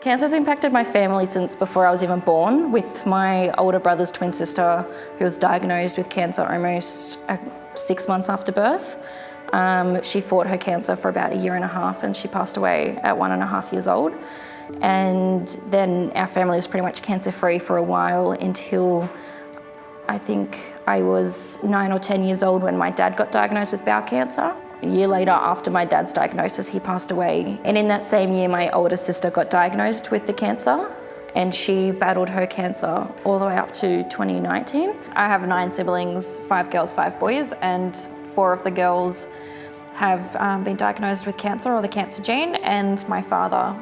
Cancer's impacted my family since before I was even born, with my older brother's twin sister who was diagnosed with cancer almost 6 months after birth. She fought her cancer for about 1.5 years and she passed away at 1.5 years old. And then our family was pretty much cancer-free for a while until I think I was 9 or 10 years old when my dad got diagnosed with bowel cancer. A year later, after my dad's diagnosis, he passed away. And in that same year, my older sister got diagnosed with the cancer, and she battled her cancer all the way up to 2019. I have 9 siblings, 5 girls, 5 boys, and 4 of the girls have been diagnosed with cancer or the cancer gene, and my father.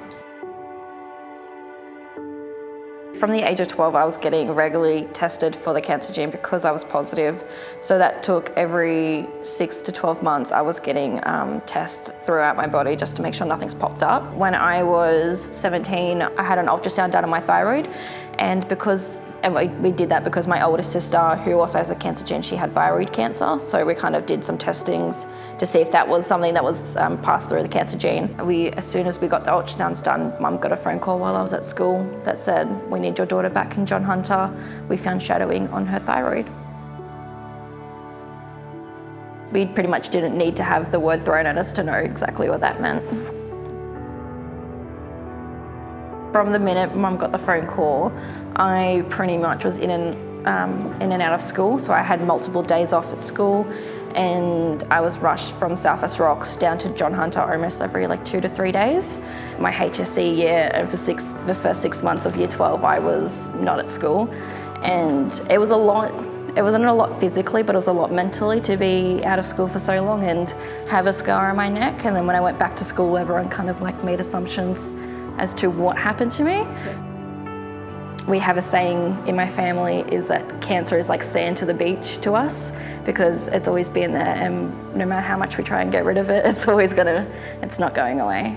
From the age of 12, I was getting regularly tested for the cancer gene because I was positive. So that took every 6 to 12 months, I was getting tests throughout my body just to make sure nothing's popped up. When I was 17, I had an ultrasound done on my thyroid. And we did that because my older sister, who also has a cancer gene, she had thyroid cancer. So we kind of did some testings to see if that was something that was passed through the cancer gene. As soon as we got the ultrasounds done, Mum got a phone call while I was at school that said, "We need your daughter back in John Hunter. We found shadowing on her thyroid." We pretty much didn't need to have the word thrown at us to know exactly what that meant. From the minute Mum got the phone call, I pretty much was in and out of school. So I had multiple days off at school, and I was rushed from South West Rocks down to John Hunter almost every 2 to 3 days. My HSC year, and for the first 6 months of year 12, I was not at school. And it was a lot. It wasn't a lot physically, but it was a lot mentally to be out of school for so long and have a scar on my neck. And then when I went back to school, everyone kind of made assumptions as to what happened to me. We have a saying in my family is that cancer is like sand to the beach to us, because it's always been there, and no matter how much we try and get rid of it, it's not going away.